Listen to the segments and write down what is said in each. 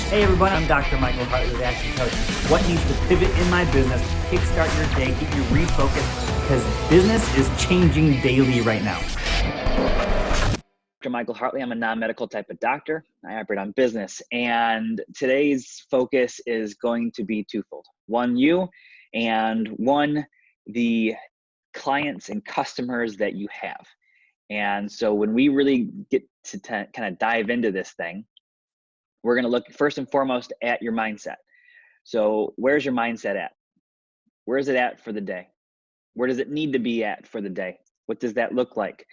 Hey everyone, I'm Dr. Michael Hartley with Action Coach. What needs to pivot in my business, kickstart your day, get you refocused, because business is changing daily right now. Dr. Michael Hartley, I'm a non-medical type of doctor. I operate on business, and today's focus is going to be twofold. One, you, and one, the clients and customers that you have. And so when we really get to kind of dive into this thing, we're going to look first and foremost at your mindset. So where's your mindset at? Where is it at for the day? Where does it need to be at for the day? What does that look like?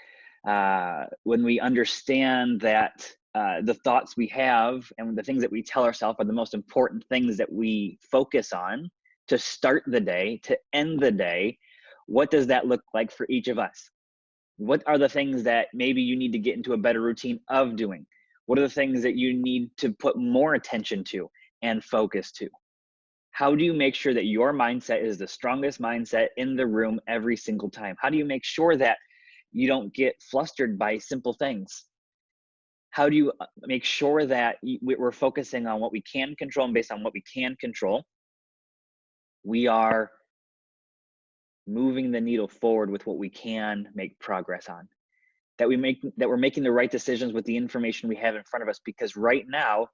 When we understand that the thoughts we have and the things that we tell ourselves are the most important things that we focus on to start the day, to end the day, what does that look like for each of us? What are the things that maybe you need to get into a better routine of doing? What are the things that you need to put more attention to and focus to? How do you make sure that your mindset is the strongest mindset in the room every single time? How do you make sure that you don't get flustered by simple things? How do you make sure that we're focusing on what we can control, and based on what we can control, we are moving the needle forward with what we can make progress on? That we're making the right decisions with the information we have in front of us, because right now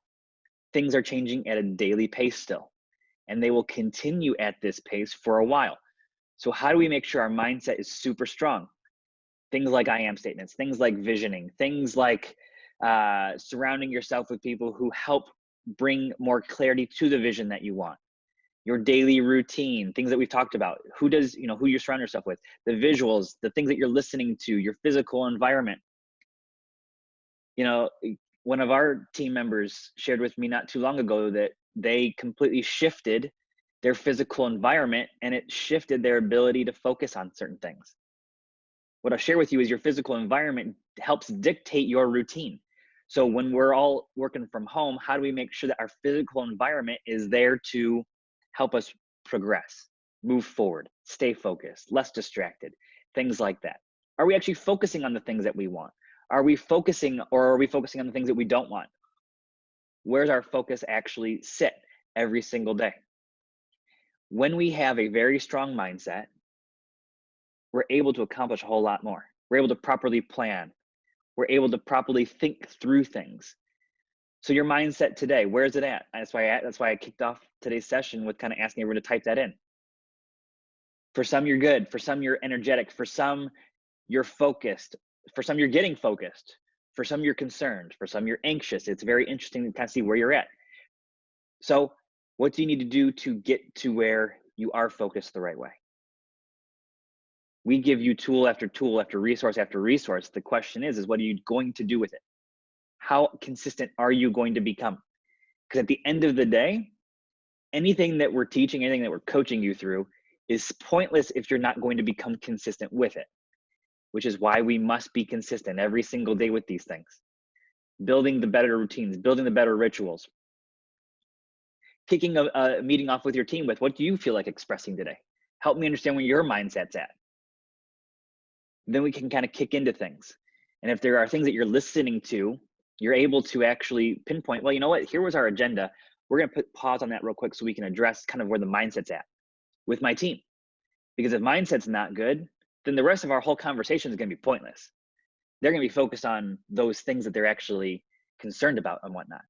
things are changing at a daily pace still, and they will continue at this pace for a while. So how do we make sure our mindset is super strong? Things like I am statements, things like visioning, things like surrounding yourself with people who help bring more clarity to the vision that you want. Your daily routine, things that we've talked about, who you surround yourself with, the visuals, the things that you're listening to, your physical environment. One of our team members shared with me not too long ago that they completely shifted their physical environment, and it shifted their ability to focus on certain things. What I'll share with you is your physical environment helps dictate your routine. So when we're all working from home, how do we make sure that our physical environment is there to help us progress, move forward, stay focused, less distracted, things like that? Are we actually focusing on the things that we want? Are we focusing on the things that we don't want? Where's our focus actually sit every single day? When we have a very strong mindset, we're able to accomplish a whole lot more. We're able to properly plan. We're able to properly think through things. So your mindset today, where is it at? That's why I kicked off today's session with kind of asking everyone to type that in. For some, you're good. For some, you're energetic. For some, you're focused. For some, you're getting focused. For some, you're concerned. For some, you're anxious. It's very interesting to kind of see where you're at. So what do you need to do to get to where you are focused the right way? We give you tool after tool after resource after resource. The question is what are you going to do with it? How consistent are you going to become? Because at the end of the day, anything that we're teaching, anything that we're coaching you through is pointless if you're not going to become consistent with it, which is why we must be consistent every single day with these things. Building the better routines, building the better rituals. Kicking a meeting off with your team with, what do you feel like expressing today? Help me understand where your mindset's at. Then we can kind of kick into things. And if there are things that you're listening to, you're able to actually pinpoint, well, you know what, here was our agenda. We're going to put pause on that real quick so we can address kind of where the mindset's at with my team. Because if mindset's not good, then the rest of our whole conversation is going to be pointless. They're going to be focused on those things that they're actually concerned about and whatnot.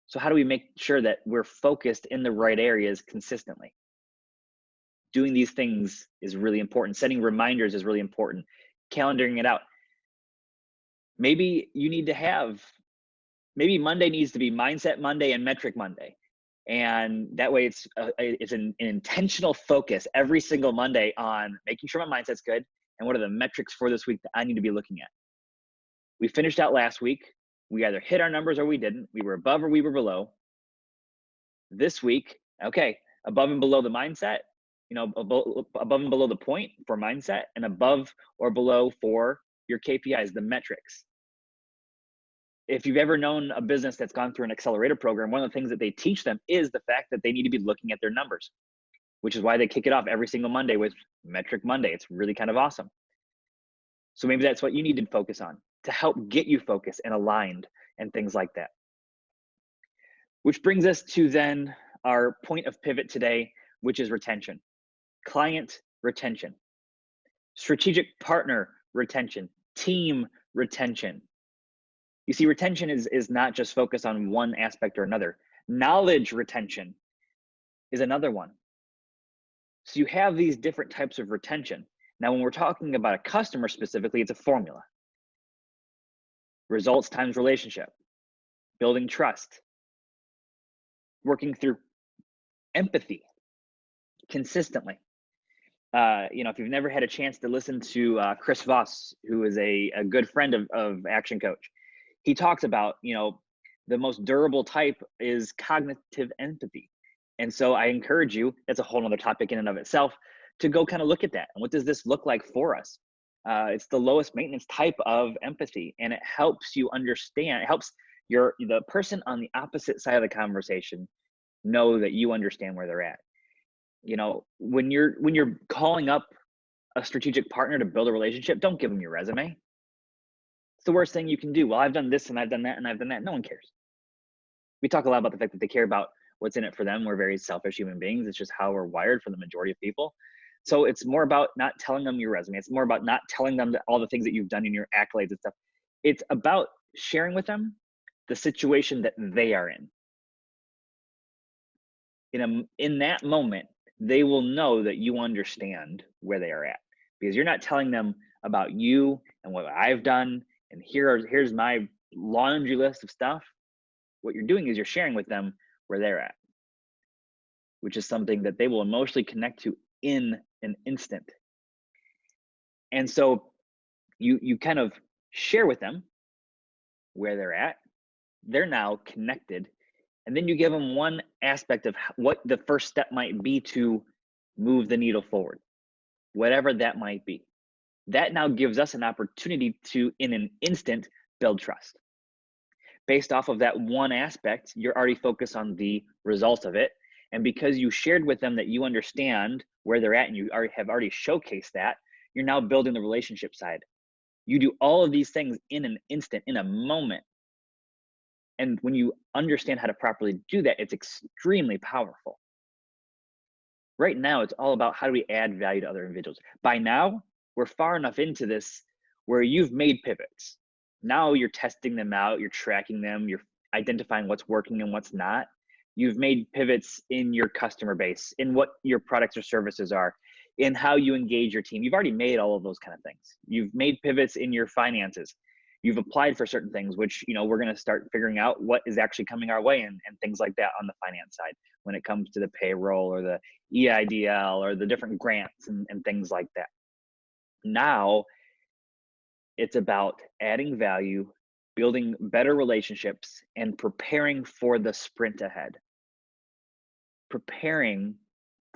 So how do we make sure that we're focused in the right areas consistently? Doing these things is really important. Setting reminders is really important. Calendaring it out. Maybe Monday needs to be Mindset Monday and Metric Monday. And that way it's an intentional focus every single Monday on making sure my mindset's good and what are the metrics for this week that I need to be looking at. We finished out last week. We either hit our numbers or we didn't. We were above or we were below. This week, okay, above and below the mindset, above and below the point for mindset, and above or below for your KPIs, the metrics. If you've ever known a business that's gone through an accelerator program, one of the things that they teach them is the fact that they need to be looking at their numbers, which is why they kick it off every single Monday with Metric Monday. It's really kind of awesome. So maybe that's what you need to focus on to help get you focused and aligned and things like that. Which brings us to then our point of pivot today, which is retention, client retention, strategic partner retention, team retention. You see, retention is not just focused on one aspect or another. Knowledge retention is another one. So you have these different types of retention. Now, when we're talking about a customer specifically, it's a formula. Results times relationship, building trust, working through empathy consistently. If you've never had a chance to listen to Chris Voss, who is a good friend of Action Coach, he talks about, the most durable type is cognitive empathy. And so I encourage you, that's a whole other topic in and of itself, to go kind of look at that. And what does this look like for us? It's the lowest maintenance type of empathy, and it helps you understand, it helps the person on the opposite side of the conversation know that you understand where they're at. When you're calling up a strategic partner to build a relationship, don't give them your resume. It's the worst thing you can do. Well, I've done this and I've done that and I've done that. No one cares. We talk a lot about the fact that they care about what's in it for them. We're very selfish human beings. It's just how we're wired for the majority of people. So it's more about not telling them your resume. It's more about not telling them all the things that you've done in your accolades and stuff. It's about sharing with them the situation that they are in. In that moment, they will know that you understand where they are at, because you're not telling them about you and what I've done and here's my laundry list of stuff. What you're doing is you're sharing with them where they're at, which is something that they will emotionally connect to in an instant. And so you kind of share with them where they're at. They're now connected. And then you give them one aspect of what the first step might be to move the needle forward, whatever that might be. That now gives us an opportunity to, in an instant, build trust. Based off of that one aspect, you're already focused on the result of it. And because you shared with them that you understand where they're at and you have already showcased that, you're now building the relationship side. You do all of these things in an instant, in a moment. And when you understand how to properly do that, it's extremely powerful. Right now, it's all about how do we add value to other individuals. By now, we're far enough into this where you've made pivots. Now you're testing them out, you're tracking them, you're identifying what's working and what's not. You've made pivots in your customer base, in what your products or services are, in how you engage your team. You've already made all of those kind of things. You've made pivots in your finances. You've applied for certain things, which, we're going to start figuring out what is actually coming our way and things like that on the finance side when it comes to the payroll or the EIDL or the different grants and things like that. Now it's about adding value, building better relationships, and preparing for the sprint ahead. Preparing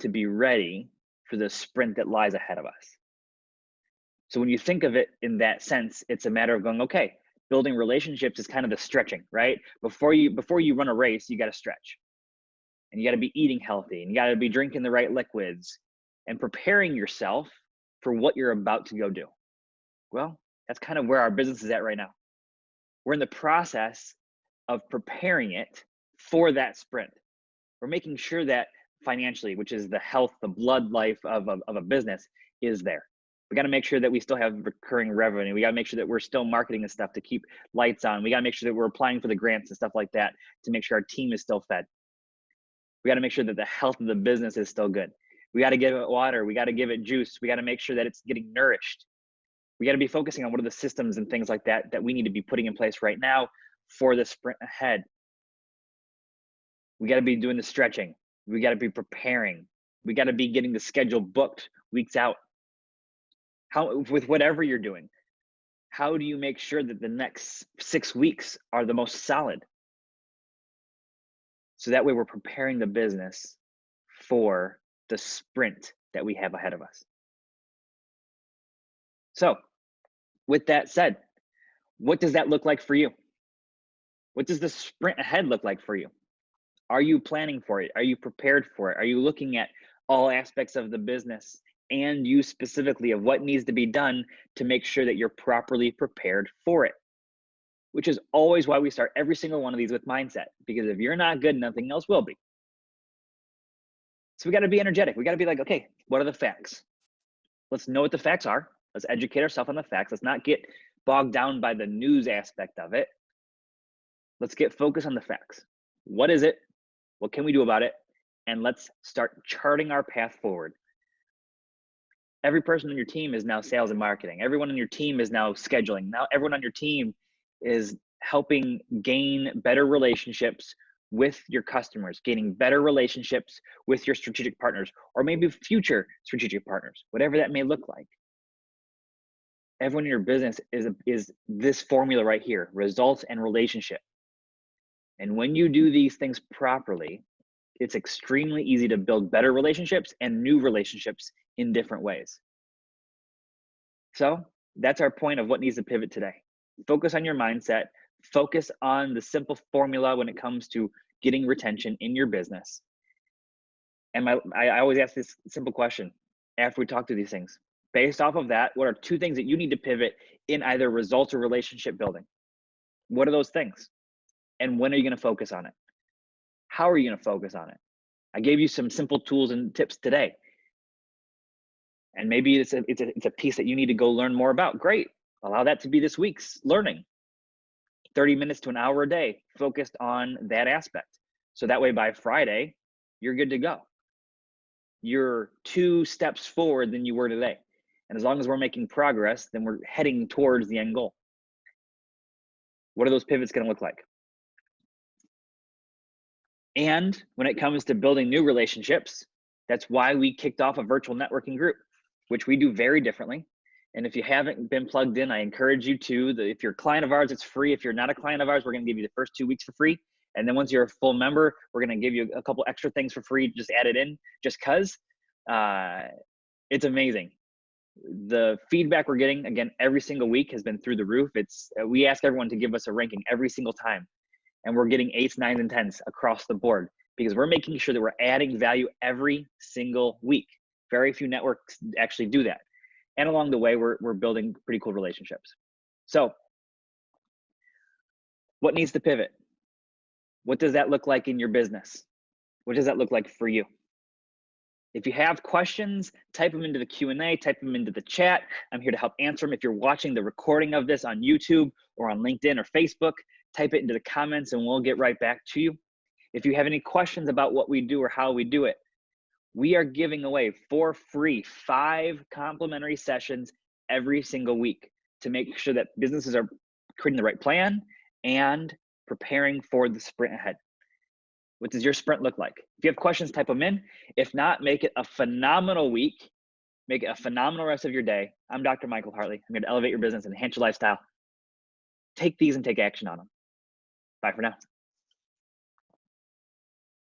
to be ready for the sprint that lies ahead of us. So when you think of it in that sense, it's a matter of going, okay, building relationships is kind of the stretching, right? Before you run a race, you got to stretch. And you got to be eating healthy, and you got to be drinking the right liquids and preparing yourself for what you're about to go do. Well, that's kind of where our business is at right now. We're in the process of preparing it for that sprint. We're making sure that financially, which is the health, the blood life of a business, is there. We got to make sure that we still have recurring revenue. We got to make sure that we're still marketing and stuff to keep lights on. We got to make sure that we're applying for the grants and stuff like that to make sure our team is still fed. We got to make sure that the health of the business is still good. We got to give it water. We got to give it juice. We got to make sure that it's getting nourished. We got to be focusing on what are the systems and things like that we need to be putting in place right now for the sprint ahead. We got to be doing the stretching. We got to be preparing. We got to be getting the schedule booked weeks out. With whatever you're doing, how do you make sure that the next 6 weeks are the most solid? So that way we're preparing the business for the sprint that we have ahead of us. So with that said, what does that look like for you? What does the sprint ahead look like for you? Are you planning for it? Are you prepared for it? Are you looking at all aspects of the business and you specifically of what needs to be done to make sure that you're properly prepared for it? which is always why we start every single one of these with mindset, because if you're not good, nothing else will be. So we got to be energetic. We got to be like, okay, what are the facts? Let's know what the facts are. Let's educate ourselves on the facts. Let's not get bogged down by the news aspect of it. Let's get focused on the facts. What is it? What can we do about it? And let's start charting our path forward. Every person on your team is now sales and marketing. Everyone on your team is now scheduling. Now everyone on your team is helping gain better relationships with your customers, gaining better relationships with your strategic partners, or maybe future strategic partners, whatever that may look like. Everyone in your business is this formula right here: results and relationship. And when you do these things properly, it's extremely easy to build better relationships and new relationships in different ways. So that's our point of what needs to pivot today. Focus on your mindset. Focus on the simple formula when it comes to getting retention in your business. And I always ask this simple question after we talk through these things. Based off of that, what are 2 things that you need to pivot in either results or relationship building? What are those things? And when are you going to focus on it? How are you going to focus on it? I gave you some simple tools and tips today. And maybe it's a piece that you need to go learn more about. Great. Allow that to be this week's learning. 30 minutes to an hour a day focused on that aspect. So that way by Friday, you're good to go. You're 2 steps forward than you were today. And as long as we're making progress, then we're heading towards the end goal. What are those pivots going to look like? And when it comes to building new relationships, that's why we kicked off a virtual networking group, which we do very differently. And if you haven't been plugged in, I encourage you to. If you're a client of ours, it's free. If you're not a client of ours, we're going to give you the first 2 weeks for free. And then once you're a full member, we're going to give you a couple extra things for free. Just add it in just because it's amazing. The feedback we're getting, again, every single week has been through the roof. We ask everyone to give us a ranking every single time. And we're getting 8s, 9s, and 10s across the board because we're making sure that we're adding value every single week. Very few networks actually do that. And along the way, we're building pretty cool relationships. So what needs to pivot? What does that look like in your business? What does that look like for you? If you have questions, type them into the Q&A, type them into the chat. I'm here to help answer them. If you're watching the recording of this on YouTube or on LinkedIn or Facebook, type it into the comments and we'll get right back to you. If you have any questions about what we do or how we do it, we are giving away for free 5 complimentary sessions every single week to make sure that businesses are creating the right plan and preparing for the sprint ahead. What does your sprint look like? If you have questions, type them in. If not, make it a phenomenal week. Make it a phenomenal rest of your day. I'm Dr. Michael Hartley. I'm here to elevate your business and enhance your lifestyle. Take these and take action on them. Bye for now.